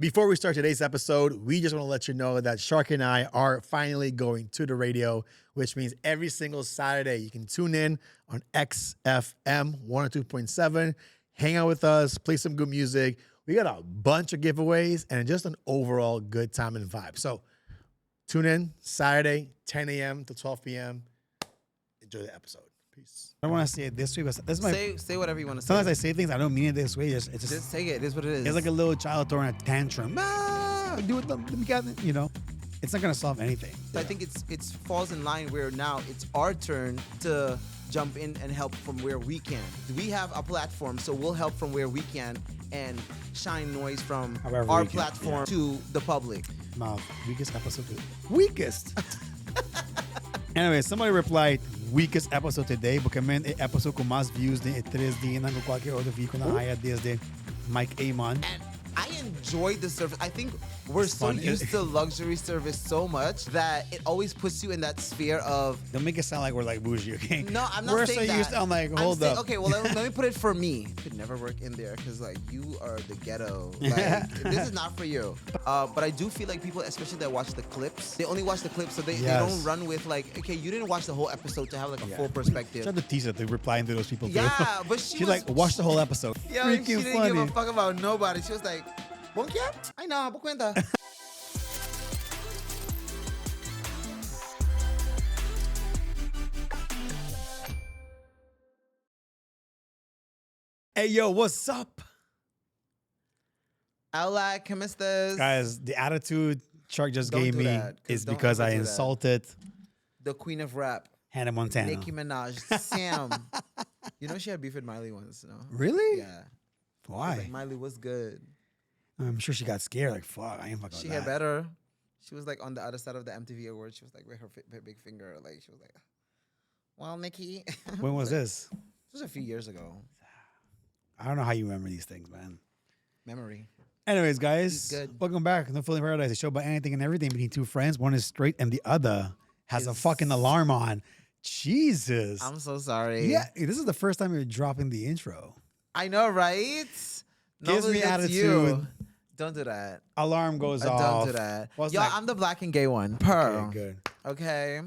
Before we start today's episode, we just want to let you know that Shark and I are finally going to the radio, which means every single Saturday you can tune in on XFM 102.7, hang out with us, play some good music. We got a bunch of giveaways and just an overall good time and vibe. So tune in Saturday, 10 a.m. to 12 p.m. Enjoy the episode. Peace. I don't want to say it this way, but this is my... Say whatever you want to say. Sometimes I say things, I don't mean it this way. Just take it. It is what it is. It's like a little child throwing a tantrum. Do it, you know. It's not going to solve anything. I think it falls in line where now it's our turn to jump in and help from where we can. We have a platform, so we'll help from where we can and shine noise from our platform to the public. Weakest episode. Weakest. Anyway, somebody replied, weakest episode today, porque man, e episode com mais views de 3 dias na qualquer outro veículo na área desde Mike Amon. And I enjoy the service. I think we're so used to luxury service so much that it always puts you in that sphere of... Don't make it sound like we're like bougie, okay? No, I'm not we're saying so that. Used to, I'm like, hold up. Okay, well, let me put it for me. I could never work in there because, like, you are the ghetto. Like, this is not for you. But I do feel like people, especially that watch the clips, they only watch the clips, so they don't run with, like, okay, you didn't watch the whole episode to have, like, a full perspective. Shout out to Tisa to replying to those people, too. Yeah, but she's like, watch the whole episode. Yo, freaking she didn't funny. give a fuck about nobody. She was like, ¿Bon qué? Ay, no, por cuenta. Hey, yo, what's up? Hola, ¿cómo estás? Guys, the attitude Shark just gave me is don't because I ever do insulted the queen of rap, Hannah Montana. Nicki Minaj, Sam. You know she had beef with Miley once, no? Really? Yeah. Why? Like, Miley was good. I'm sure she got scared. Like, fuck, I ain't fucking She with had that. better. She was like on the other side of the MTV Awards. She was like with her big finger. Like she was like, well, Nicki. When was this? This was a few years ago. I don't know how you remember these things, man. Memory. Anyways, guys, Good. welcome back to No Filling Paradise, a show about anything and everything between two friends. One is straight and the other has a fucking alarm on. Jesus. I'm so sorry. Yeah, this is the first time you're dropping the intro. I know, right? Gives me it's attitude. You. Don't do that. Alarm goes off. Don't do that. What's Yo, that? I'm the black and gay one. Per. Okay, good. Okay.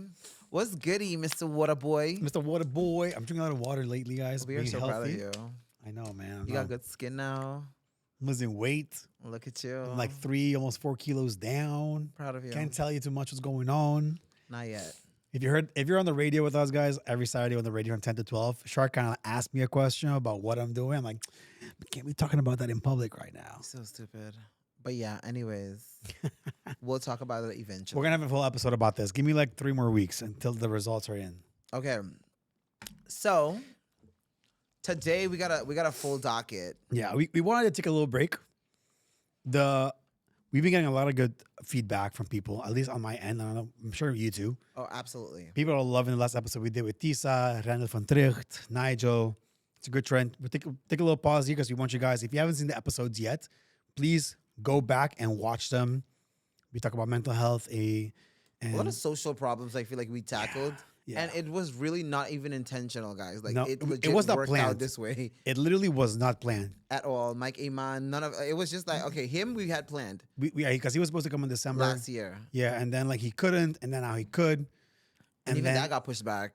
What's goody, Mr. Waterboy? Mr. Water Boy. I'm drinking a lot of water lately, guys. We are Being so proud of healthy. you. I know, man. You got good skin now. I'm losing weight. Look at you. I'm like 3, almost 4 kilos down. Proud of you. Can't tell you too much what's going on. Not yet. If you're on the radio with us, guys, every Saturday on the radio from 10 to 12, Shark kind of asked me a question about what I'm doing. I'm like, we can't be talking about that in public right now. So stupid. But yeah, anyways, we'll talk about it eventually. We're going to have a full episode about this. Give me like 3 more weeks until the results are in. Okay. So today we got a full docket. Yeah, we wanted to take a little break. We've been getting a lot of good feedback from people, at least on my end. I don't know, I'm sure you too. Oh, absolutely. People are loving the last episode we did with Tisa, Randall van Tricht, Nigel. It's a good trend. We'll take a little pause here because we want you guys, if you haven't seen the episodes yet, please go back and watch them. We talk about mental health, A lot of social problems I feel like we tackled. Yeah. And it was really not even intentional, guys. Like No, it it legit was not worked planned. out this way It literally was not planned. at all. Mike Amon, none of it was just like, okay, him we had planned Because he was supposed to come in December. last year. Yeah, and then like he couldn't, and then now he could. And even then that got pushed back.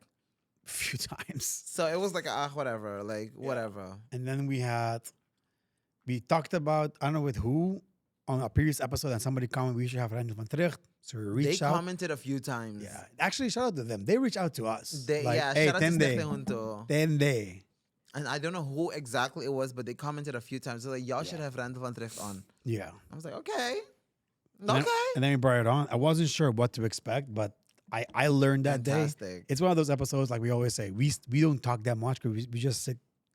a few times. So it was like, whatever. Like, whatever. And then we talked about, I don't know with who, on a previous episode, and somebody commented we should have Randall van Tricht. So we reached They out. commented a few times. Yeah, actually, shout out to them. They reached out to us. Shout out to Stephen Junto. Tende. And I don't know who exactly it was, but they commented a few times. They're like, y'all should have Randall van Tricht on. Yeah. I was like, okay. And then we brought it on. I wasn't sure what to expect, but I learned that day. Fantastic. It's one of those episodes, like we always say, we don't talk that much because we just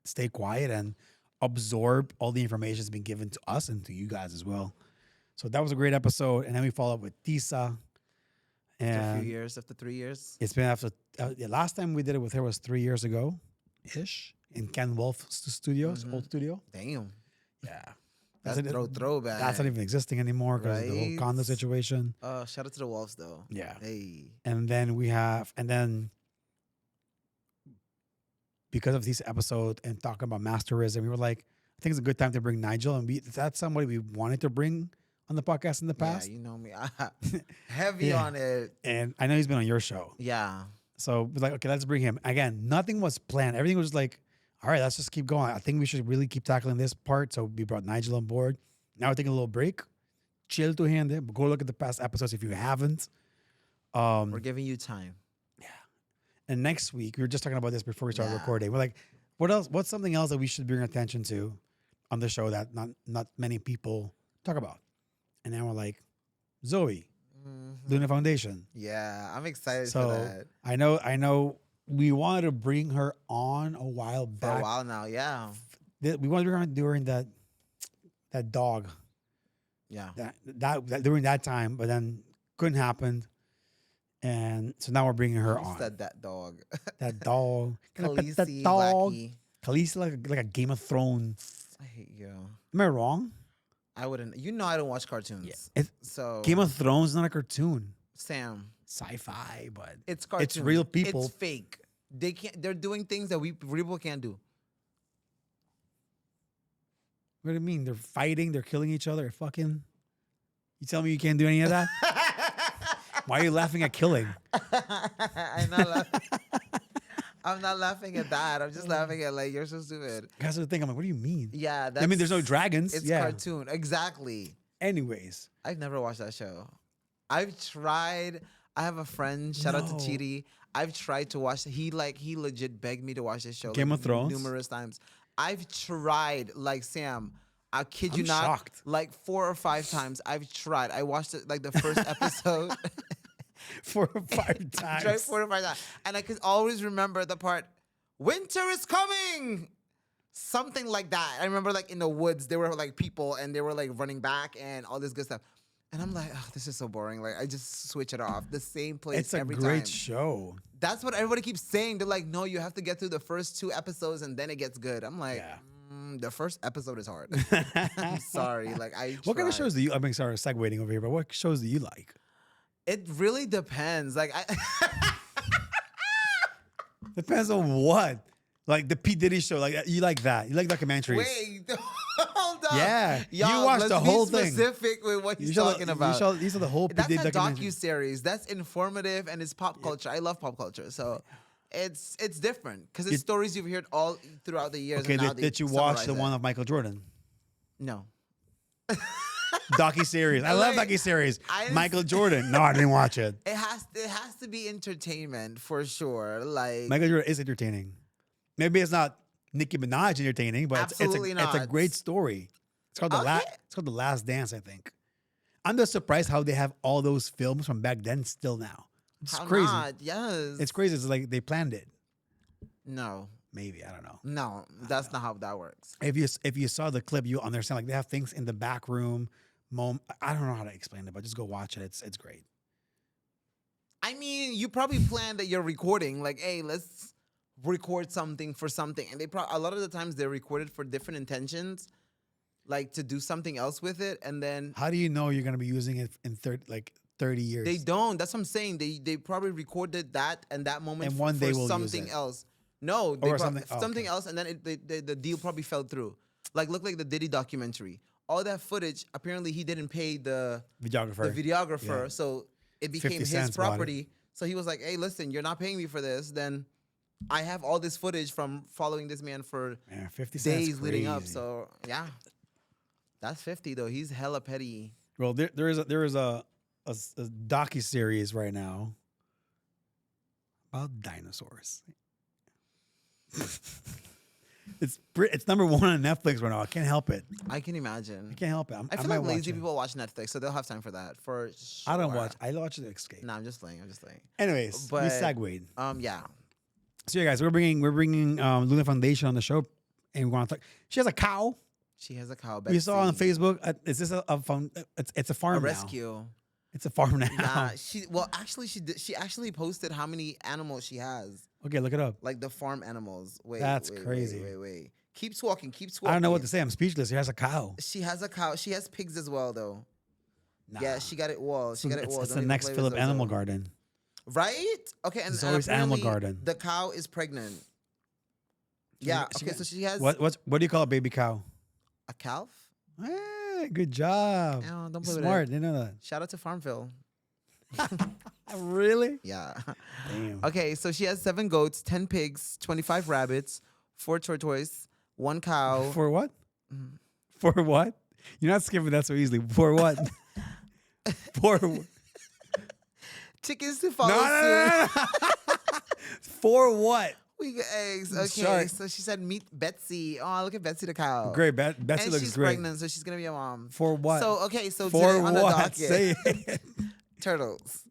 stay quiet and absorb all the information that's been given to us and to you guys as well. So that was a great episode. And then we follow up with Tisa. After 3 years. It's been after, the last time we did it with her was 3 years ago-ish in Ken Wolf's studios, old studio. Damn. Yeah. That's throwback. That's not even existing anymore because of the whole Right? condo situation. Shout out to the Wolves, though. Yeah. Hey. And then because of this episode and talking about masterism, we were like, I think it's a good time to bring Nigel. And that's somebody we wanted to bring on the podcast in the Yeah, past. you know me. Heavy Yeah. on it. And I know he's been on your show. Yeah. So it was like, okay, let's bring him. Again, nothing was planned. Everything was like, all right, let's just keep going. I think we should really keep tackling this part. So we brought Nigel on board. Now we're taking a little break. Chill to hand it. Go look at the past episodes if you haven't. We're giving you time. And next week, we were just talking about this before we started recording. We're like, what else? What's something else that we should bring attention to on the show that not many people talk about? And then we're like, Zoe, Luna Foundation. Yeah, I'm excited for So that. I know we wanted to bring her on a while For back. a while now, yeah. We wanted to bring her on during that dog. Yeah. That during that time, but then couldn't happen. And so now we're bringing her You on. said that dog. That dog. Can I pet that Khaleesi, dog? Blackie. Khaleesi like a Game of Thrones. I hate you. Am I wrong? I wouldn't. You know I don't watch cartoons. So Game of Thrones is not a cartoon. Sam, Sci-fi, but it's cartoon. it's real people. It's fake. They can't. They're doing things that we people can't do. What do you mean? They're fighting. They're killing each other. Fucking. You tell me you can't do any of that? Why are you laughing at killing? I'm not laughing. I'm not laughing at that. I'm just laughing at like you're so stupid. That's the thing. I'm like, what do you mean? Yeah, I mean, there's no dragons. It's yeah. cartoon. Exactly. Anyways, I've never watched that show. I've tried. I have a friend. Shout out to No. Chidi. I've tried to watch. He legit begged me to watch this show. Game like, of Thrones? numerous times. I've tried. Like Sam, I kid you I'm not. shocked. Like 4 or 5 times. I've tried. I watched it like the first episode. 4 or 5 I tried times. 4 or 5 times, and I could always remember the part. Winter is coming. Something like that. I remember like in the woods, there were like people and they were like running back and all this good stuff. And I'm like, oh, this is so boring. Like I just switch it off. The same place It's a every great time. show. That's what everybody keeps saying. They're like, no, you have to get through the first 2 episodes and then it gets good. I'm like, Yeah. the first episode is hard. I'm sorry. Like What kind of tried. shows do you? I mean, sorry, segueing over here, but what shows do you like? It really depends. Like I Depends on what. Like the P Diddy show, like you like that. You like documentaries. wait, hold on. Yeah, you Y'all, watched let's the be whole thing. specific with what he's talking about. These are the whole P That's Diddy a documentary. docu-series. That's informative and it's pop culture. I love pop culture. So it's different because it's stories you've heard all throughout the years. Okay, and now did they you watch summarize the it. one of Michael Jordan? No. Docu-series. I love Like, docu-series. I didn't- Michael Jordan. No, I didn't watch it. It has to be entertainment for sure. Like Michael Jordan is entertaining. Maybe it's not Nicki Minaj entertaining, but it's Absolutely a not. great story. It's called it's called The Last Dance, I think. I'm just surprised how they have all those films from back then still now. It's how crazy. not? Yes. It's crazy. It's like they planned it. no. Maybe, I don't know. No, that's not how that works. If you saw the clip, you understand. Like they have things in the back room. I don't know how to explain it, but just go watch it. It's great. I mean, you probably planned that you're recording, like, hey, let's record something for something. And a lot of the times they recorded for different intentions, like to do something else with it. And then How do you know you're gonna be using it in 30 years? they don't. That's what I'm saying. They probably recorded that and that moment And one day for we'll use something it. else. No, they Or something, something- okay. else, and then the deal probably fell through. Like, look like the Diddy documentary. All that footage, apparently he didn't pay the videographer, Yeah. so it 50 became his cents bought it. property. So he was like, hey, listen, you're not paying me for this, then I have all this footage from following this man for Man, 50 cents days leading up. crazy. So yeah, that's 50 though. He's hella petty. Well, there is a docu series right now about dinosaurs. It's number 1 on Netflix right now. I can't help it. I can imagine. I can't help it. I feel might like lazy watch it. people watch Netflix, so they'll have time for that. For sure. I don't watch. I watch the Escape. No, I'm just playing. I'm just playing. Anyways, we But- segued. Yeah. So yeah, guys, we're bringing Luna Foundation on the show, and we want to talk. She has a cow. She has a cow. We saw on Betsy. Facebook. Is this a farm? It's a farm A now. rescue. It's a farm now. Nah, she actually posted how many animals she has, Okay, look it up. like the farm animals. Wait, That's wait, crazy. Wait. Keep talking. I don't know what to say. I'm speechless. She has a cow. She has a cow. She has pigs as well, though. Nah. Yeah, she got it. Well, she got it. Well, It's don't the even next play with Philip Zozo. Animal Garden. Right? Okay, and Zoe's Animal apparently Garden. The cow is pregnant. Yeah. She Okay, got- so she has What do you call a baby cow? a calf. Hey, good job. Oh, don't You're play with smart. it. Didn't know Shout out to Farmville. that. Really? Yeah. Damn. Okay, so she has 7 goats, 10 pigs, 25 rabbits, 4 tortoise, 1 cow. For what? Mm. For what? You're not skipping that so easily. For what? For Chickens to no, follow no, no, suit. no, no. For what? We got eggs. Okay, Shark. so she said meet Betsy. Oh, look at Betsy the cow. Great. Betsy And looks she's great. pregnant, so she's gonna be a mom. For what? So okay, so For today on the what? docket, Say it. turtles.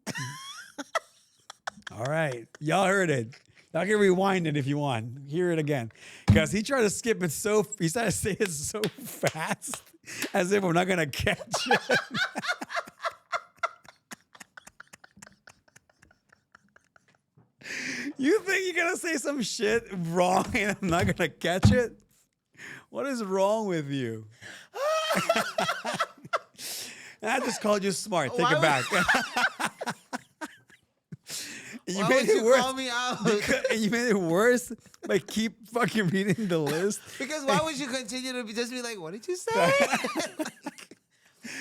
All right. Y'all heard it. Y'all can rewind it if you want. Hear it again. Because he tried to skip it he started to say it so fast as if we're not going to catch it. You think you're going to say some shit wrong and I'm not going to catch it? What is wrong with you? I just called you smart. Take Why it back. You Why made would it you worse. call me out? And you made it worse by keep fucking reading the list. Because why would you continue to just be like, what did you say?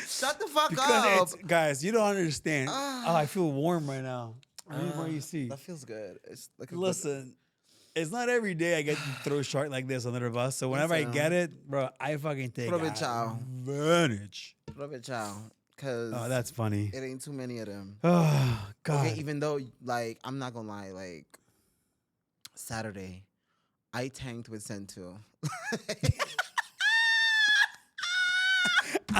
Shut the fuck up. Guys, you don't understand. Oh, I feel warm right now. What do you see? That feels good. It's like a Listen, it's not every day I get to throw shark like this under the bus. So whenever I get it, bro, I fucking take advantage. Rub it, chow. Cause Oh, that's funny. it ain't too many of them. Oh, God. Okay, even though, like, I'm not gonna lie, like, Saturday, I tanked with Sentu.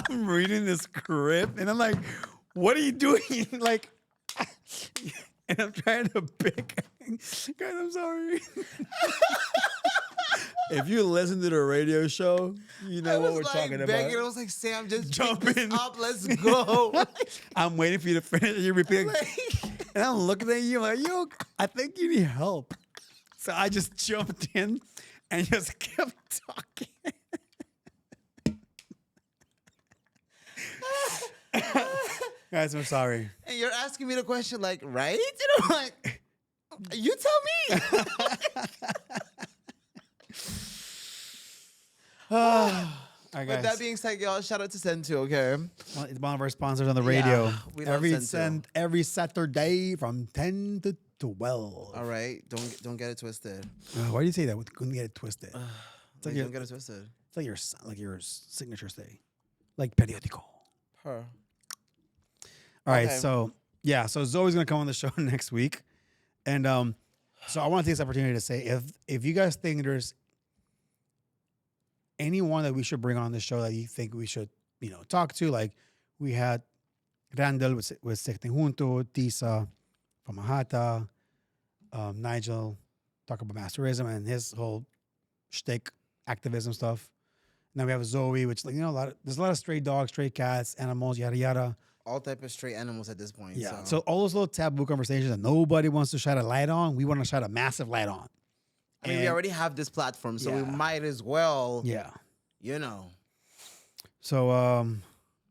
I'm reading the script and I'm like, what are you doing? Like, and I'm trying to pick. Guys, I'm sorry. If you listen to the radio show, you know what we're talking begging. I about. was like, Sam, just Jump pick this in. up. Let's go. I'm waiting for you to finish and you're repeating. And I'm looking at you like, yo, I think you need help. So I just jumped in and just kept talking. Guys, I'm sorry. And you're asking me the question, like, right? And I'm like, you tell me. All right, With guys. that being said, y'all, shout out to Sentu, okay? Well, it's one of our sponsors on the radio. Yeah, we love Sentu. Every Saturday from 10 to 12. All right, don't get it twisted. Why do you say that? We couldn't get it twisted. It's like Wait, don't get it twisted. it's like your signature say, like periodico. Her. All right, Okay. so yeah, so Zoe's gonna come on the show next week, and so I want to take this opportunity to say if you guys think there's anyone that we should bring on the show that you think we should talk to, like we had Randall with Secting Junto, Tisa from Mahata, Nigel talk about masterism and his whole shtick activism stuff. Now we have Zoe, which there's a lot of stray dogs, stray cats, animals, yada yada. All type of stray animals at this point. Yeah. So all those little taboo conversations that nobody wants to shine a light on, we want to shine a massive light on. I mean, we already have this platform, so we Yeah. might as well, Yeah. So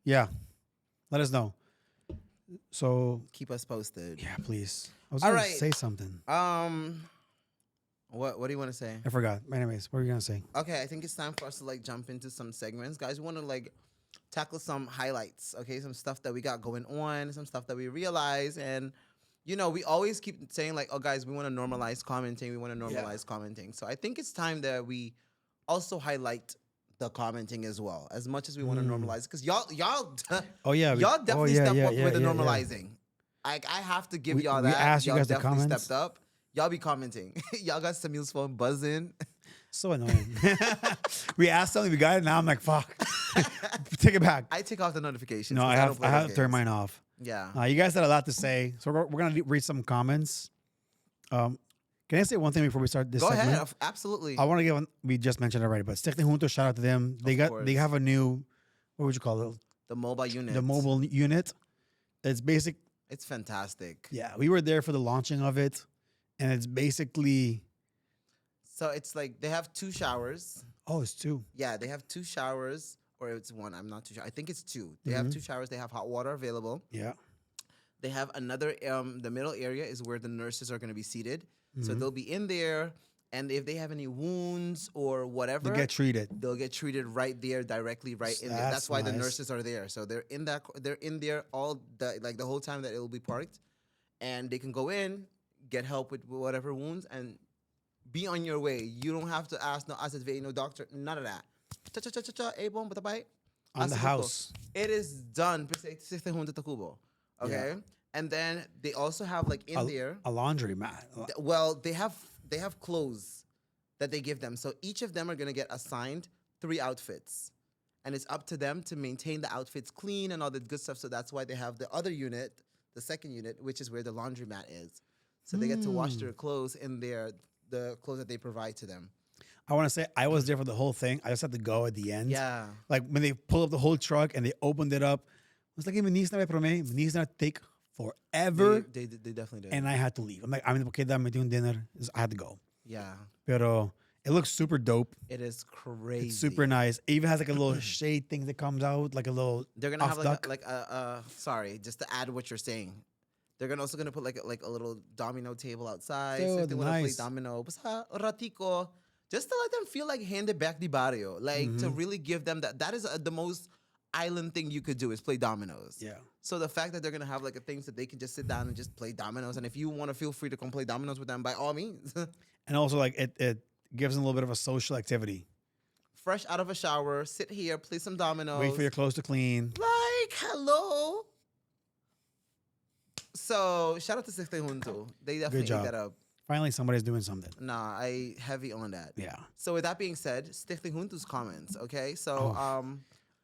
yeah, let us know. So keep us posted. yeah, please. I was All gonna right. say something. What do you want to say? I forgot. Anyways, what were you gonna say? Okay, I think it's time for us to jump into some segments, guys. We want to tackle some highlights. Okay, some stuff that we got going on, some stuff that we realize, and we always keep saying oh guys, we want to normalize commenting. We want to normalize commenting. So I think it's time that we also highlight the commenting as well, as much as we want to normalize, because y'all Oh yeah, y'all definitely yeah, stepped yeah, up yeah, with the yeah, yeah. normalizing. I have to give y'all we that. asked you Y'all guys to definitely comment. stepped up. Y'all be commenting. Y'all got Samuel's phone buzzing. So annoying. We asked something, we got it. Now I'm like, fuck. Take it back. I take off the notifications. No, 'cause I don't play have those to turn games. mine off. Yeah. You guys had a lot to say, so we're gonna read some comments. Can I say one thing before we start this Go segment? ahead. Absolutely. I want to give. We just mentioned it already, but Secting Junto, shout out to them. They course. have a new, what would you call it? The mobile unit. The mobile unit. It's basic. It's fantastic. Yeah, we were there for the launching of it, and it's basically. So it's they have 2 showers. Oh, it's two. Yeah, they have 2 showers, or it's 1. I'm not too sure. I think it's 2. They have 2 showers. They have hot water available. Yeah. They have another. The middle area is where the nurses are going to be seated. So they'll be in there, And if they have any wounds or whatever, They get treated. they'll get treated right there, directly right in there. That's That's why the nice. nurses are there. So they're in there all the whole time that it will be parked, and they can go in, get help with whatever wounds, and be on your way. You don't have to ask no ASV, no doctor, none of that. Cha cha cha cha cha. Ebon batabay. On the house. It is done. Okay, and then they also have like in there. A laundry mat. Well, they have clothes that they give them. So each of them are gonna get assigned 3 outfits. And it's up to them to maintain the outfits clean and all the good stuff. So that's why they have the other unit, the second unit, which is where the laundromat is. So they get to wash their clothes in there, the clothes that they provide to them. I want to say I was there for the whole thing. I just had to go at the end. Yeah. Like when they pulled up the whole truck and they opened it up, I was like, "Manis na manis na take forever." They definitely did. And I had to leave. I'm like, I'm okay, dame doing dinner. I had to go. Yeah. Pero it looks super dope. It is crazy. It's super nice. It even has like a little shade thing that comes out, like a little. They're gonna have duck. sorry, just to add what you're saying. They're also gonna put like a little domino table outside. Dude, So if they want to play nice. domino, basta ratico, just to let them feel like handed back the barrio, like to really give them that. That is the most island thing you could do is play dominoes. Yeah. So the fact that they're gonna have like a thing so they can just sit down and just play dominoes, and if you want to feel free to come play dominoes with them, by all means. And also like it gives them a little bit of a social activity. Fresh out of a shower, sit here, play some dominoes. Wait for your clothes to clean. Like, hello. So shout out to Sixte Junto. They definitely ate job. that up. Finally, somebody's doing something. Nah, I heavy on that. Yeah. So with that being said, Stichting Junto's comments, okay? So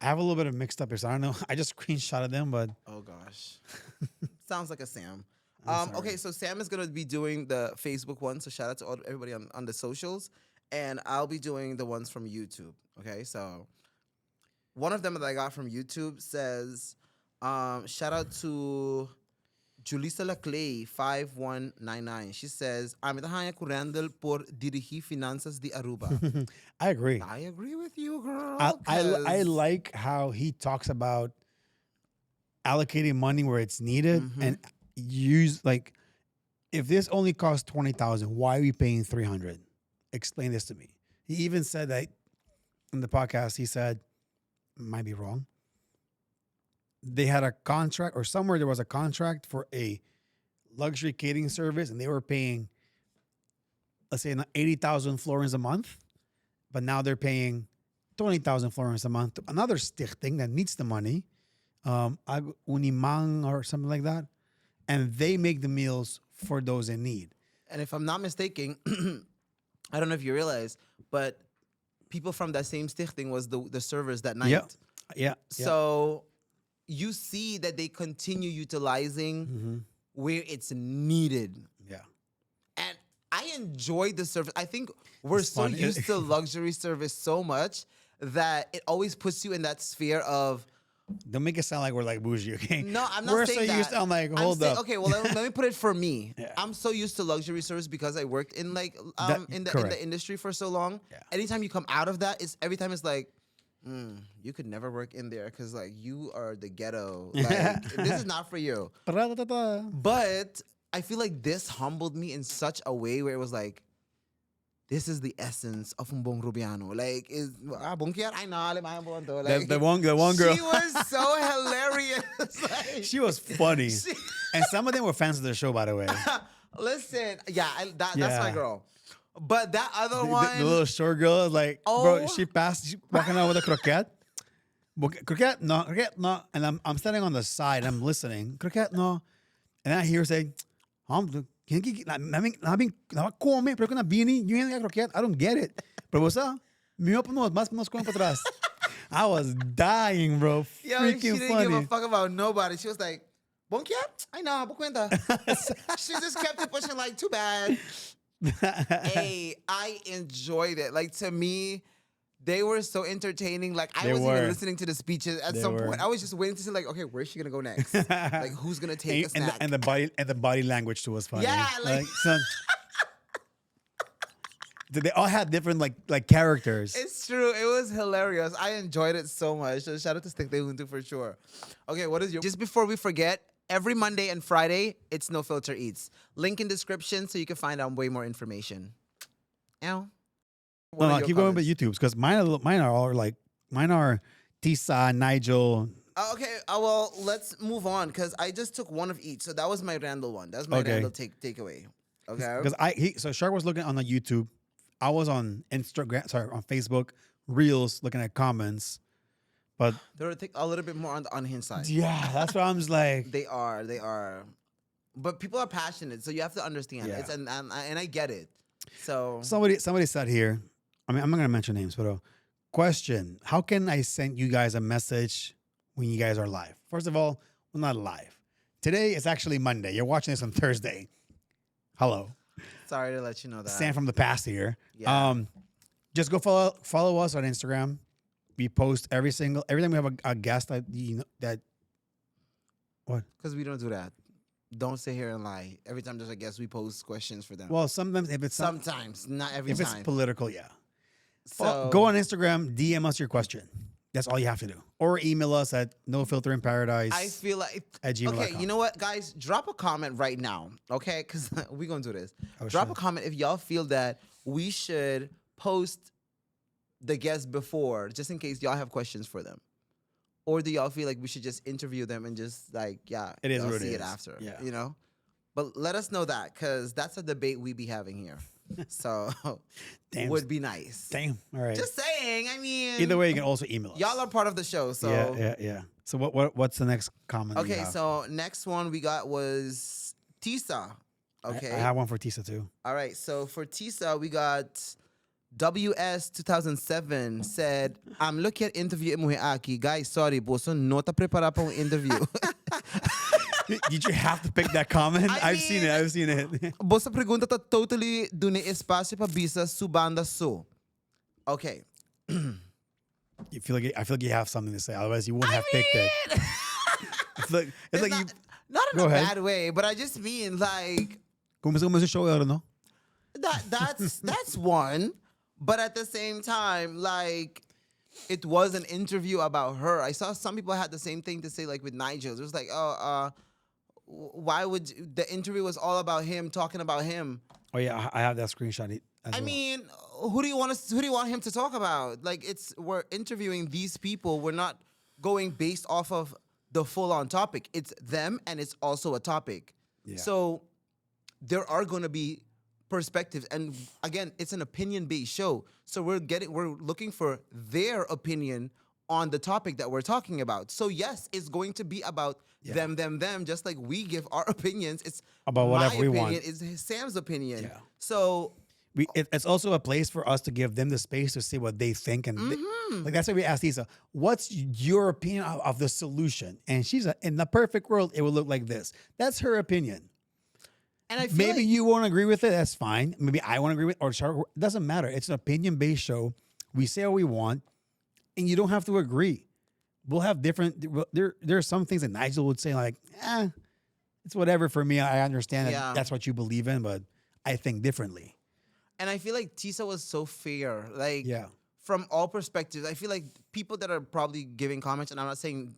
I have a little bit of mixed up here, so I don't know. I just screenshotted them, but oh gosh. Sounds like a Sam. I'm sorry. Okay, so Sam is gonna be doing the Facebook one, so shout out to everybody on the socials. And I'll be doing the ones from YouTube. Okay, so one of them that I got from YouTube says, shout out to Julissa Laclay 5199. She says, "Amitahan ko Randall por dirigir finanzas de Aruba." I agree. I agree with you, girl. I like how he talks about allocating money where it's needed and use like if this only costs 20,000, why are we paying 300? Explain this to me. He even said that in the podcast. He said, might be wrong. They had a contract, or somewhere there was a contract for a luxury catering service, and they were paying, let's say, 80,000 florins a month, but now they're paying 20,000 florins a month to another stichting that needs the money, Unimang or something like that, and they make the meals for those in need. And if I'm not mistaken, I don't know if you realize, but people from that same stichting was the servers that night. Yeah. So you see that they continue utilizing where it's needed. Yeah. And I enjoy the service. I think we're It's so fun. used to luxury service so much that it always puts you in that sphere of, Don't make it sound like we're like bougie, okay? no, I'm not we're saying so that. used to, I'm like, I'm hold saying- up. Okay, well, let me put it for me. Yeah. I'm so used to luxury service because I worked in like in correct. the industry for so long. Yeah. Anytime you come out of that, every time it's like, you could never work in there because like you are the ghetto. Like this is not for you. But I feel like this humbled me in such a way where it was like, this is the essence of un bong Rubiano. Like, I know, like, the one girl. She was so hilarious. Like, She was funny. And some of them were fans of the show, by the way. listen, yeah, that's Yeah. my girl. But that other one, The little short girl is like, bro, she walking out with a croquette. Croquette, no. And I'm standing on the side, I'm listening. Croquette, no. And I hear her say, come, pero na bini, yung croquette, I don't get it. Pero basta, miyo pa no, mas pa atrás. I was dying, bro. yo, Freaking she didn't funny. give a fuck about nobody. She was like, Bonkia? I know, cuenta. She just kept it pushing like, too bad. Hey, I enjoyed it. Like, to me, they were so entertaining. Like, I They wasn't even were. listening to the speeches at They some were. point. I was just waiting to see, like, okay, where's she gonna go next? Like, who's gonna take a snack? And the body language too was funny. Yeah, like- son, they all had different like characters. It's true. It was hilarious. I enjoyed it so much. So shout out to Stick They Huntu for sure. Okay, what is your... Just before we forget, every Monday and Friday, it's No Filter Eats. Link in description so you can find out way more information. Ow. What No, are no, your keep going with comments? YouTube's because mine are Tisa, Nigel. Okay, well, let's move on because I just took one of each. So that was my Randall one. That's my Okay. Randall takeaway. Okay. Because so Shark was looking on the YouTube, I was on Instagram, sorry, on Facebook Reels looking at comments, but They're a little bit more on the unhinged side. yeah, that's why I'm just like, They are. But people are passionate, so you have to understand. Yeah. It's and I get it. So somebody said here. I mean, I'm not gonna mention names, but question: how can I send you guys a message when you guys are live? First of all, we're not live. Today is actually Monday. You're watching this on Thursday. Hello, sorry to let you know that. Sam from the past here. Yeah. Just go follow us on Instagram. We post every time we have a guest that what? Because we don't do that. Don't sit here and lie. Every time there's a guest, we pose questions for them. Well, sometimes if it's Sometimes, not every if time. it's political, yeah. So Go on Instagram, DM us your question. That's all you have to do. Or email us at nofilterinparadise. I feel like at gmail.com. okay, you know what, guys? Drop a comment right now, okay? Because we're gonna do this. Oh, Drop sure. a comment if y'all feel that we should post the guests before, just in case y'all have questions for them. Or do y'all feel like we should just interview them and just like, yeah, It is y'all what it see is. after, Yeah. you know? But let us know that because that's a debate we be having here. So Damn. would be nice. Damn. All right. Just saying. I mean, Either way, you can also email us. y'all are part of the show. So Yeah. So what's the next comment? you okay. have? So next one we got was Tisa. Okay. I have one for Tisa too. All right. So for Tisa, we got WS 2007 said, I'm looking at interview mo aqui. Guys, sorry, boso, não tá preparado para interview. Did you have to pick that comment? I I've seen it. I've seen it. Bosa pergunta tá totally dune espaço para bisa subanda so. Okay. I feel like you have something to say. Otherwise, you wouldn't have picked it. It's like you. Not in Go a ahead. bad way, but I just mean like Kung sa show, no? that's one. But at the same time, like it was an interview about her. I saw some people had the same thing to say, like with Nigel. It was like, why would the interview was all about him talking about him? Oh yeah, I have that screenshot. As I well. mean, who do you want him to talk about? Like we're interviewing these people. We're not going based off of the full on topic. It's them and it's also a topic. Yeah. So there are going to be perspectives, and again, it's an opinion based show. So we're looking for their opinion on the topic that we're talking about. So yes, it's going to be about them, just like we give our opinions. It's About whatever my we opinion, want. it's Sam's opinion. Yeah. So It's also a place for us to give them the space to say what they think, and like that's why we asked Lisa, "What's your opinion of the solution?" And she's in the perfect world, it would look like this. That's her opinion. and I feel Maybe like, you won't agree with it. That's fine. Maybe I won't agree with, or it doesn't matter. It's an opinion-based show. We say what we want, and you don't have to agree. We'll have different. There are some things that Nigel would say like, it's whatever for me. I understand Yeah. that that's what you believe in, but I think differently. and I feel like Tisa was so fair. Like Yeah. from all perspectives, I feel like people that are probably giving comments, and I'm not saying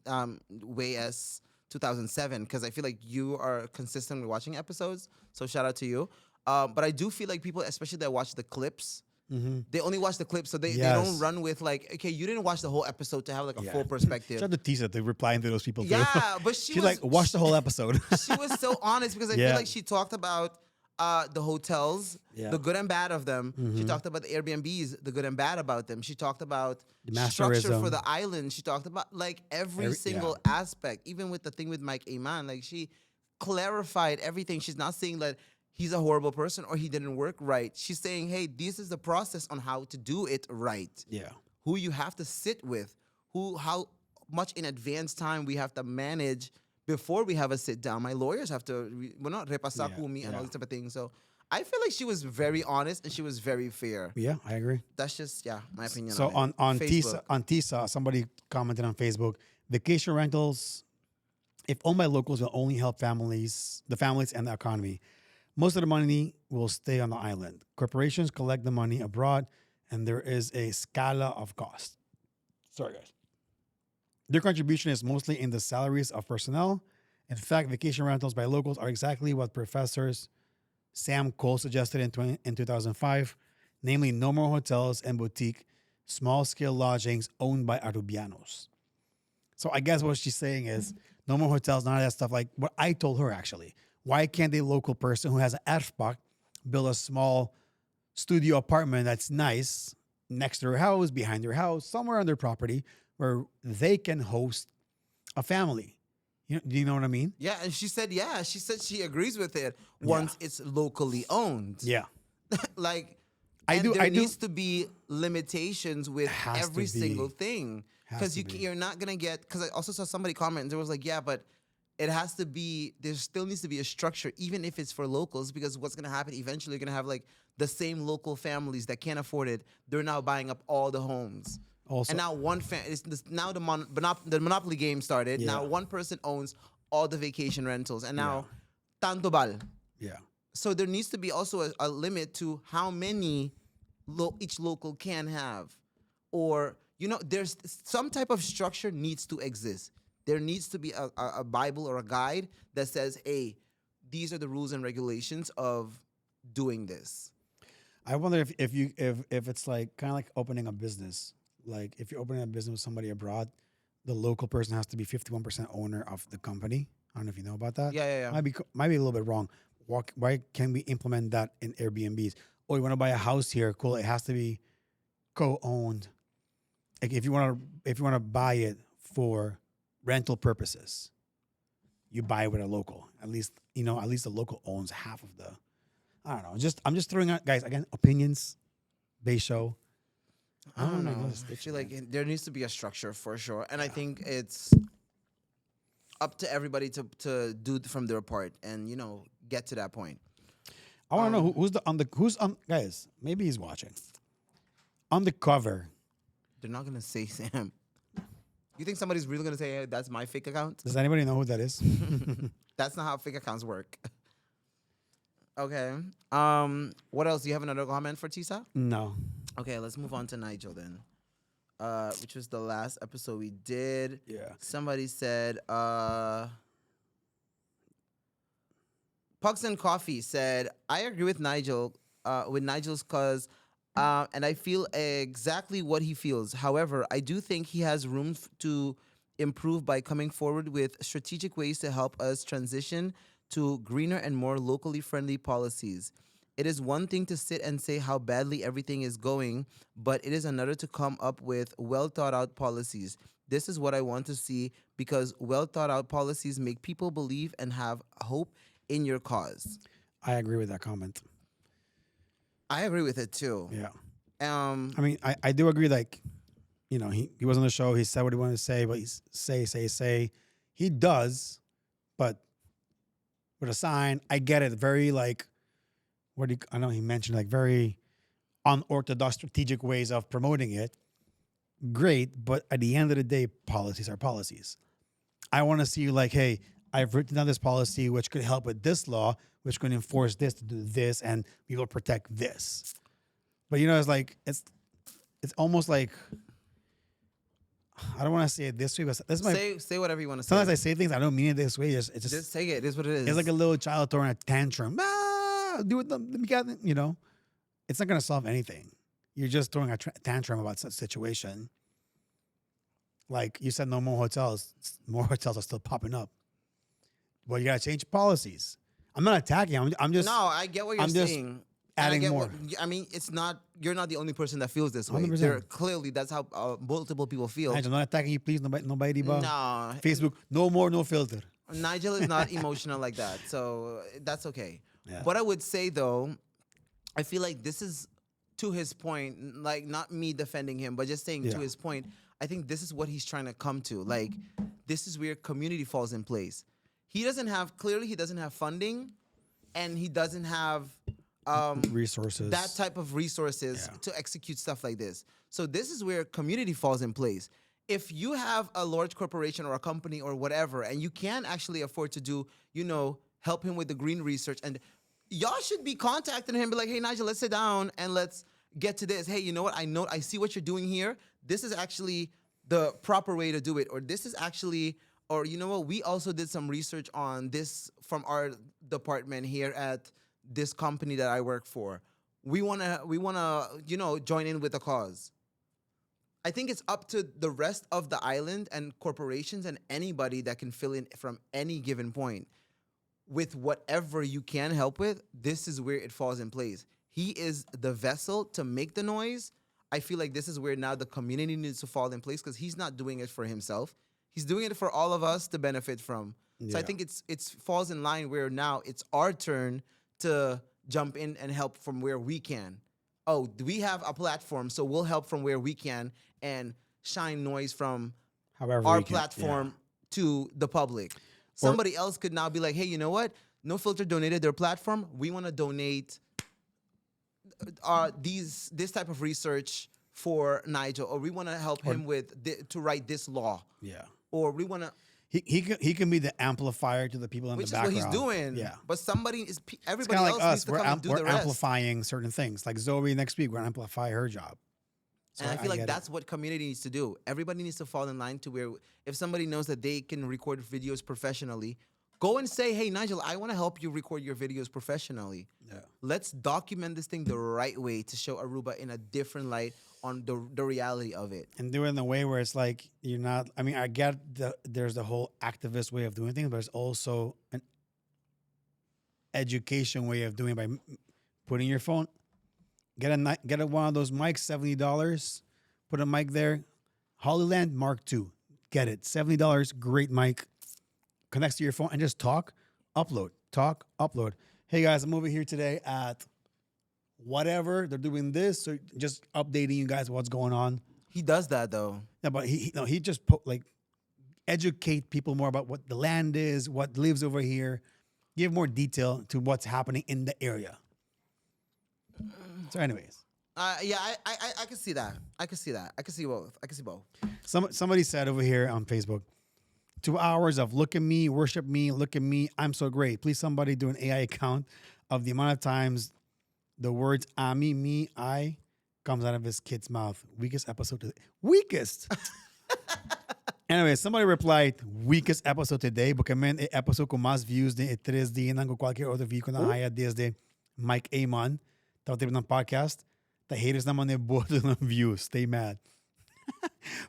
way as 2007 because I feel like you are consistent with watching episodes. So shout out to you. But I do feel like people, especially that watch the clips, they only watch the clips, so they Yes. don't run with like, okay, you didn't watch the whole episode to have like a full perspective. Shout out to Tisa to replying to those people too. Yeah, but she's She's like, watch the whole episode. She was so honest because I Yeah. feel like she talked about the hotels, Yeah. the good and bad of them. She talked about the Airbnbs, the good and bad about them. She talked about The structure masterism. for the island. She talked about like every single aspect, even with the thing with Mike Aman. Like she clarified everything. She's not saying that he's a horrible person or he didn't work right. She's saying, hey, this is the process on how to do it right. Yeah. Who you have to sit with, how much in advance time we have to manage before we have a sit down. My lawyers have to, repasar kumi and all these type of things. So I feel like she was very honest and she was very fair. Yeah, I agree. That's just, my opinion. So on Tisa, somebody commented on Facebook, vacation rentals, if owned by locals, will only help the families and the economy. Most of the money will stay on the island. Corporations collect the money abroad, and there is a scala of cost. Sorry, guys. Their contribution is mostly in the salaries of personnel. In fact, vacation rentals by locals are exactly what professors Sam Cole suggested in 2005. namely no more hotels and boutique, small-scale lodgings owned by Arubianos. So I guess what she's saying is no more hotels, none of that stuff. Like what I told her actually. Why can't a local person who has an erfpak build a small studio apartment that's nice next to their house, behind their house, somewhere on their property where they can host a family? Do you know what I mean? Yeah, and she said, she agrees with it once it's locally owned. Yeah. Like, I and do. there I do. needs to be limitations with Has to every be. single thing. Has Because to be. you're not going to get, because I also saw somebody comment and there was like, yeah, but it has to be, there still needs to be a structure, even if it's for locals, because what's going to happen eventually, you're going to have like the same local families that can't afford it. They're now buying up all the homes. Also, And now now the monopoly game started. Yeah. Now one person owns all the vacation rentals. And now, tanto bal. yeah. So there needs to be also a limit to how many each local can have. Or, there's some type of structure needs to exist. There needs to be a Bible or a guide that says, hey, these are the rules and regulations of doing this. I wonder if it's like kind of like opening a business. Like if you're opening a business with somebody abroad, the local person has to be 51% owner of the company. I don't know if you know about that. Yeah. Might be a little bit wrong. Why can we implement that in Airbnbs? Oh, you want to buy a house here? Cool. It has to be co-owned. Like if you want to buy it for rental purposes, you buy it with a local. At least the local owns half of the. I don't know. I'm just throwing out, guys, again, opinions, base show. I don't know. know. I feel like there needs to be a structure for sure. And I think it's up to everybody to do from their part and, get to that point. I want to know who's on guys. Maybe he's watching. On the cover, They're not going to say Sam. You think somebody's really going to say, hey, that's my fake account? does anybody know who that is? That's not how fake accounts work. Okay. What else? Do you have another comment for Tisa? No. Okay, let's move on to Nigel then. Which was the last episode we did. Yeah. Somebody said, Pucks and Coffee said, I agree with Nigel's cause, and I feel exactly what he feels. However, I do think he has room to improve by coming forward with strategic ways to help us transition to greener and more locally friendly policies. It is one thing to sit and say how badly everything is going, but it is another to come up with well thought out policies. This is what I want to see because well thought out policies make people believe and have hope in your cause. I agree with that comment. I agree with it too. Yeah. I mean, I do agree. Like, he was on the show. He said what he wanted to say, but he's say. He does, but with a sign. I get it. Very like, I know he mentioned like very unorthodox strategic ways of promoting it. Great, but at the end of the day, policies are policies. I want to see you like, hey, I've written down this policy which could help with this law, which could enforce this to do this, and we will protect this. But it's like it's almost like I don't want to say it this way, but this is my say whatever you want to say. sometimes I say things I don't mean it this way. It's just Just take it. It is what it is. it's like a little child throwing a tantrum. Do it. Let me get it. It's not gonna solve anything. You're just throwing a tantrum about such situation. Like you said, no more hotels. More hotels are still popping up. Well, you gotta change policies. I'm not attacking. I'm just no. I get what you're I'm just saying. adding And more. it's not. You're not the only person that feels this way. 100%. Clearly, that's how multiple people feel. I'm not attacking you, please. Nobody. No, Facebook, no more, no filter. Nigel is not emotional like that, so that's okay. Yeah. What I would say though, I feel like this is to his point, like not me defending him, but just saying to his point. I think this is what he's trying to come to. Like, this is where community falls in place. He doesn't have funding, and he doesn't have Resources. that type of resources to execute stuff like this. So this is where community falls in place. If you have a large corporation or a company or whatever, and you can actually afford to do, help him with the green research, and y'all should be contacting him, be like, hey, Nigel, let's sit down and let's get to this. Hey, you know what? I see what you're doing here. This is actually the proper way to do it. Or this is actually, or you know what? We also did some research on this from our department here at this company that I work for. we wanna join in with the cause. I think it's up to the rest of the island and corporations and anybody that can fill in from any given point with whatever you can help with. This is where it falls in place. He is the vessel to make the noise. I feel like this is where now the community needs to fall in place because he's not doing it for himself. He's doing it for all of us to benefit from. So I think it's falls in line where now it's our turn to jump in and help from where we can. Oh, we have a platform, so we'll help from where we can and shine noise from However our we can, platform to the public. Somebody else could now be like, hey, you know what? No Filter donated their platform. We want to donate this type of research for Nigel, or we want to help him with to write this law. Yeah. Or we want to. He can be the amplifier to the people in Which the is background. what he's doing. Yeah. But somebody is It's everybody kind of else like needs us. to We're, come and do the rest. amplifying certain things. Like Zoe next week, we're going to amplify her job. So And I feel like get that's what community needs to do. Everybody needs to fall in line to where if somebody knows that they can record videos professionally, go and say, hey, Nigel, I want to help you record your videos professionally. Yeah. Let's document this thing the right way to show Aruba in a different light on the reality of it. And do it in a way where it's like you're not. I mean, I get there's the whole activist way of doing things, but there's also an education way of doing it by putting your phone. Get one of those mics, $70. Put a mic there. Hollyland Mark II. Get it. $70. Great mic. Connects to your phone and just talk, upload. Talk, upload. Hey guys, I'm over here today at whatever. They're doing this. So just updating you guys what's going on. He does that though. Yeah, but he just educate people more about what the land is, what lives over here, give more detail to what's happening in the area. So, anyways, Yeah, I can see that. I can see that. I can see both. somebody said over here on Facebook, 2 hours of look at me, worship me, look at me, I'm so great. Please, somebody do an AI account of the amount of times the words "ami," me, I comes out of his kid's mouth. Weakest episode today. Weakest. Anyway, somebody replied, weakest episode today, porque man, el episode con más views de 3 días ng cualquier otro view ko na haya desde Mike Amon. Tawag tayo ng podcast. The haters naman ni boto ng views. Stay mad.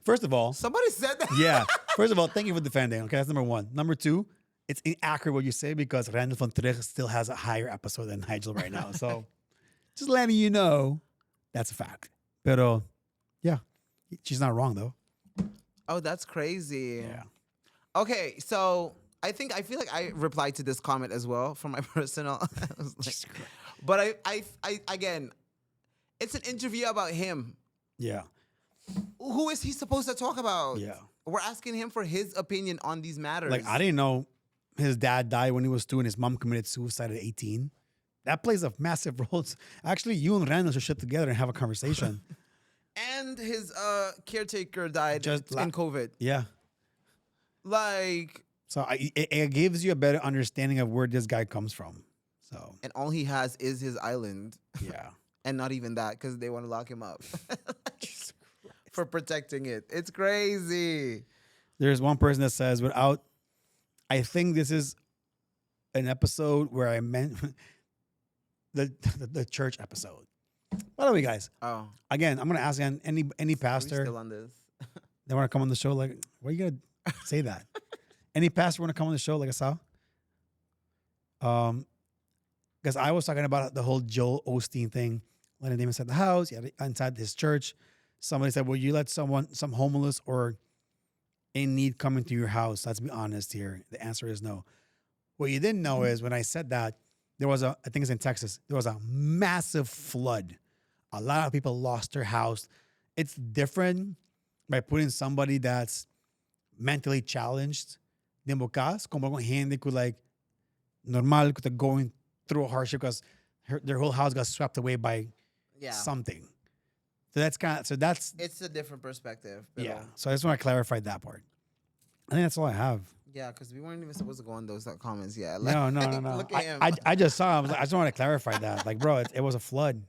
First of all, Somebody said that. yeah. First of all, thank you for defending. Okay, that's number one. Number two, it's inaccurate what you say because Randall von Tricht still has a higher episode than Nigel right now. So just letting you know, that's a fact. Pero, yeah, she's not wrong though. Oh, that's crazy. Yeah. Okay, so I feel like I replied to this comment as well from my personal. I was like, but I again, it's an interview about him. Yeah. Who is he supposed to talk about? Yeah. We're asking him for his opinion on these matters. Like, I didn't know his dad died when he was 2 and his mom committed suicide at 18. That plays a massive role. Actually, you and Randall should sit together and have a conversation. And his caretaker died Just in COVID. Yeah. Like, So it gives you a better understanding of where this guy comes from. So, and all he has is his island. yeah. And not even that, because they want to lock him up for protecting it. It's crazy. There's one person that says, I think this is an episode where I meant the church episode. By the way, guys, Oh, again, I'm going to ask again, any are pastor we still on this? that want to come on the show, like, why are you going to say that? Any pastor want to come on the show, like I saw? Because I was talking about the whole Joel Osteen thing, letting them inside the house, inside his church. Somebody said, "Will you let some homeless or in need come into your house?" Let's be honest here. The answer is no. What you didn't know is when I said that, there was I think it's in Texas, there was a massive flood. A lot of people lost their house. It's different by putting somebody that's mentally challenged. Din bukas, kung bagong hindi ko like normal ko going through a hardship because their whole house got swept away by something. So that's It's a different perspective. yeah. So I just want to clarify that part. I think that's all I have. Yeah, because we weren't even supposed to go on those comments. Yeah. No. Look at him. I just saw. I just want to clarify that. Like, bro, it was a flood.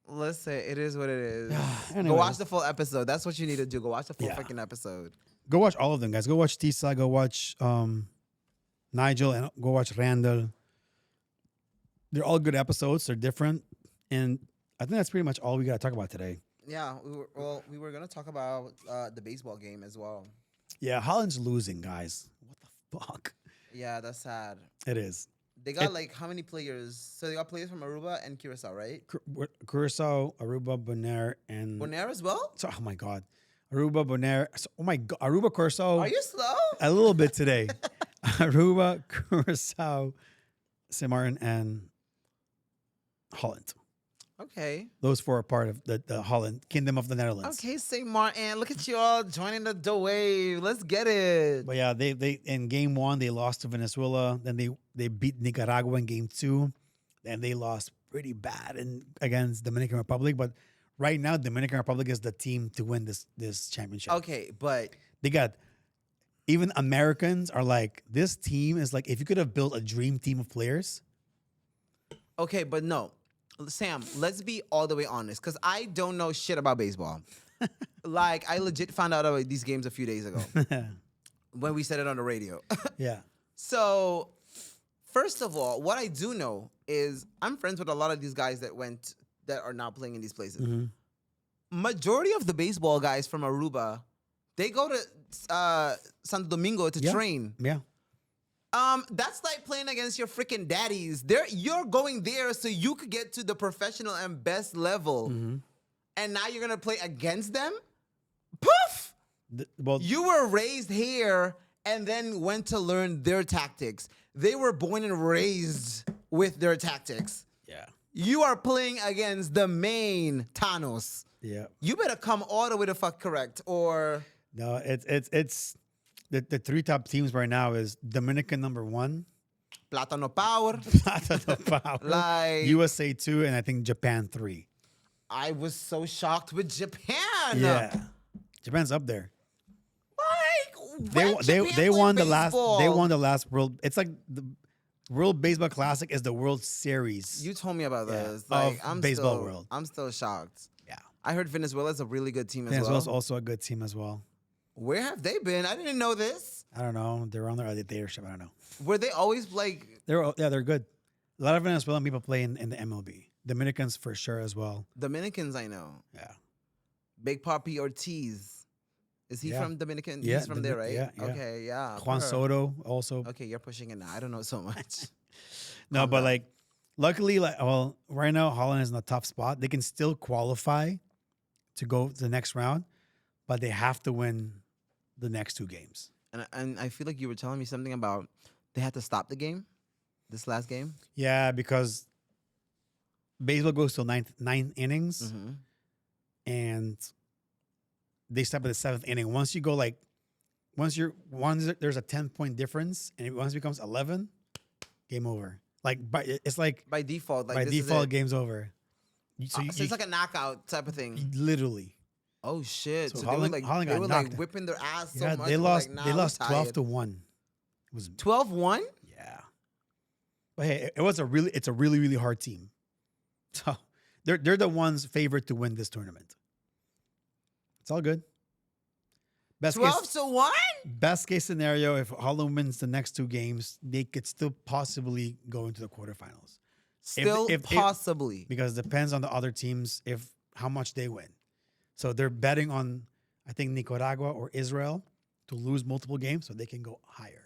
Listen, it is what it is. Go Anyways. watch the full episode. That's what you need to do. Go watch the full Yeah. freaking episode. Go watch all of them, guys. Go watch Tisa. Go watch Nigel, and go watch Randall. They're all good episodes. They're different. And I think that's pretty much all we got to talk about today. Yeah, we were gonna talk about the baseball game as well. Yeah, Holland's losing, guys. What the fuck? Yeah, that's sad. It is. They got like how many players? So they got players from Aruba and Curacao, right? Curacao, Aruba, Bonaire, and Bonaire as well. so, oh my god, Aruba, Bonaire. So, oh my god, Aruba, Curacao. Are you slow? A little bit today. Aruba, Curacao, St. Martin, and Holland. Okay. Those four are part of the Holland Kingdom of the Netherlands. Okay, St. Martin. Look at you all joining the wave. Let's get it. But yeah, they in game 1 they lost to Venezuela. Then they beat Nicaragua in game 2. And they lost pretty bad against Dominican Republic. But right now, Dominican Republic is the team to win this championship. Okay, but They got even Americans are like, this team is like, if you could have built a dream team of players. okay, but no. Sam, let's be all the way honest, because I don't know shit about baseball. Like, I legit found out about these games a few days ago when we said it on the radio. Yeah. So, first of all, what I do know is I'm friends with a lot of these guys that are now playing in these places. Majority of the baseball guys from Aruba, they go to Santo Domingo to train. Yeah. That's like playing against your freaking daddies. You're going there so you could get to the professional and best level, and now you're gonna play against them. Poof! Well, You were raised here and then went to learn their tactics. They were born and raised with their tactics. yeah. You are playing against the main Thanos. Yeah. You better come all the way to fuck correct, or No, it's the 3 top teams right now is Dominican number 1, Plátano Power. Like- USA 2, and I think Japan 3. I was so shocked with Japan. Yeah. Japan's up there. Like They when Japan they played won the baseball. last world. It's like the World Baseball Classic is the World Series. You told me about Yeah, this. Like of baseball still, world. I'm still shocked. Yeah. I heard Venezuela's a really good team as Venezuela's well. also a good team as well. Where have they been? I didn't know this. I don't know. They're on their leadership. I don't know. Were they always like They're good. A lot of Venezuelan people play in the MLB. Dominicans for sure as well. Dominicans? I know. Yeah. Big Papi Ortiz. Is he Yeah. from Dominican? Yeah, He's from there, right? yeah, yeah. Okay, yeah. Juan per. Soto also. Okay, you're pushing it now. I don't know so much. No, Calm but down. like, luckily, like, well, right now Holland is in a tough spot. They can still qualify to go to the next round, but they have to win the next 2 games. And I feel like you were telling me something about they had to stop the game, this last game. Yeah, because baseball goes till 9 innings, Mm-hmm. and they stop at the 7th inning. Once you go like, once there's a 10-point difference, and once it becomes 11, game over. Like, it's like By default, like by this is default, it. game's over. So it's like a knockout type of thing. literally. Oh shit! So So Holland- they were like Holland they got were like knocked. whipping their ass so Yeah, much. they we're lost. Like, nah, They we're lost 12 tired. to 1. It was 12-1? yeah. But hey, it's a really really hard team. So they're the ones favored to win this tournament. It's all good. Best 12-1? best case scenario, if Holland wins the next 2 games, they could still possibly go into the quarterfinals. Still if- possibly. Because it depends on the other teams how much they win. So they're betting on, I think, Nicaragua or Israel to lose multiple games so they can go higher.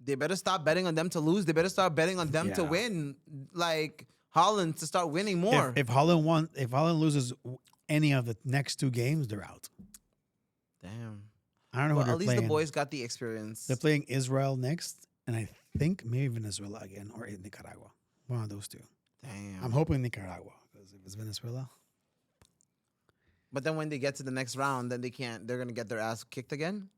They better stop betting on them to lose. They better start betting on them to Yeah. win. Like Holland to start winning more. If Holland loses any of the next 2 games, they're out. Damn. I don't know Well, who they're at least playing. the boys got the experience. They're playing Israel next, and I think maybe Venezuela again or Nicaragua. One of those 2. Damn. I'm hoping Nicaragua, because if it's Venezuela, But then when they get to the next round, then they can't. They're gonna get their ass kicked again.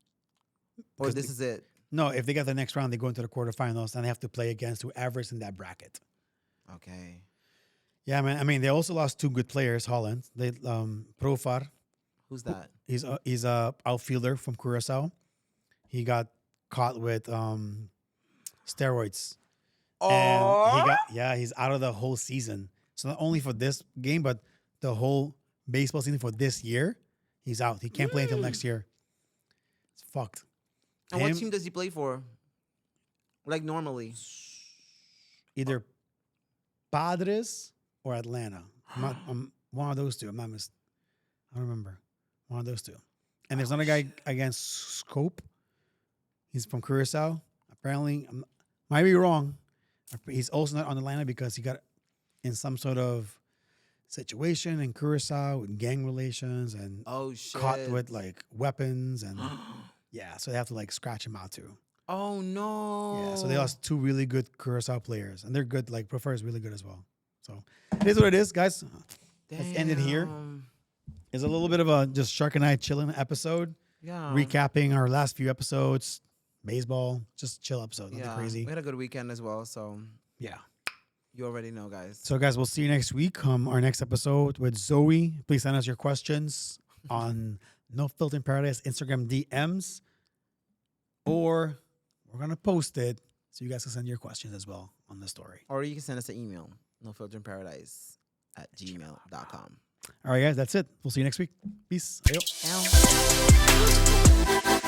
Or 'Cause this is it. no. If they get the next round, they go into the quarterfinals, and they have to play against whoever's in that bracket. Okay. Yeah, man. I mean, they also lost 2 good players. Holland, they Profar. Who's that? He's a outfielder from Curacao. He got caught with steroids, and he's out of the whole season. So not only for this game, but the whole baseball season for this year, he's out. He can't play until next year. It's fucked. And Him- what team does he play for? Like normally. Either Padres or Atlanta. I'm one of those two. I don't remember. One of those two. And there's another guy against Scope. He's from Curacao. Apparently, might be wrong. He's also not on Atlanta because he got in some sort of situation in Curacao with gang relations and caught with like weapons and yeah, so they have to like scratch him out too. Oh no. Yeah, so they lost 2 really good Curacao players, and they're good. Like Prefer is really good as well. So it is what it is, guys. Let's end it here. It's a little bit of a just Shark and I chilling episode. Yeah. Recapping our last few episodes, baseball, just chill episode, nothing crazy. We had a good weekend as well, so yeah. you already know, guys. So guys, we'll see you next week. Our next episode with Zoe. Please send us your questions on No Filter in Paradise Instagram DMs, or we're gonna post it so you guys can send your questions as well on the story. Or you can send us an email, nofilterinparadise@gmail.com. All right, guys, that's it. We'll see you next week. Peace. Adios. Ow.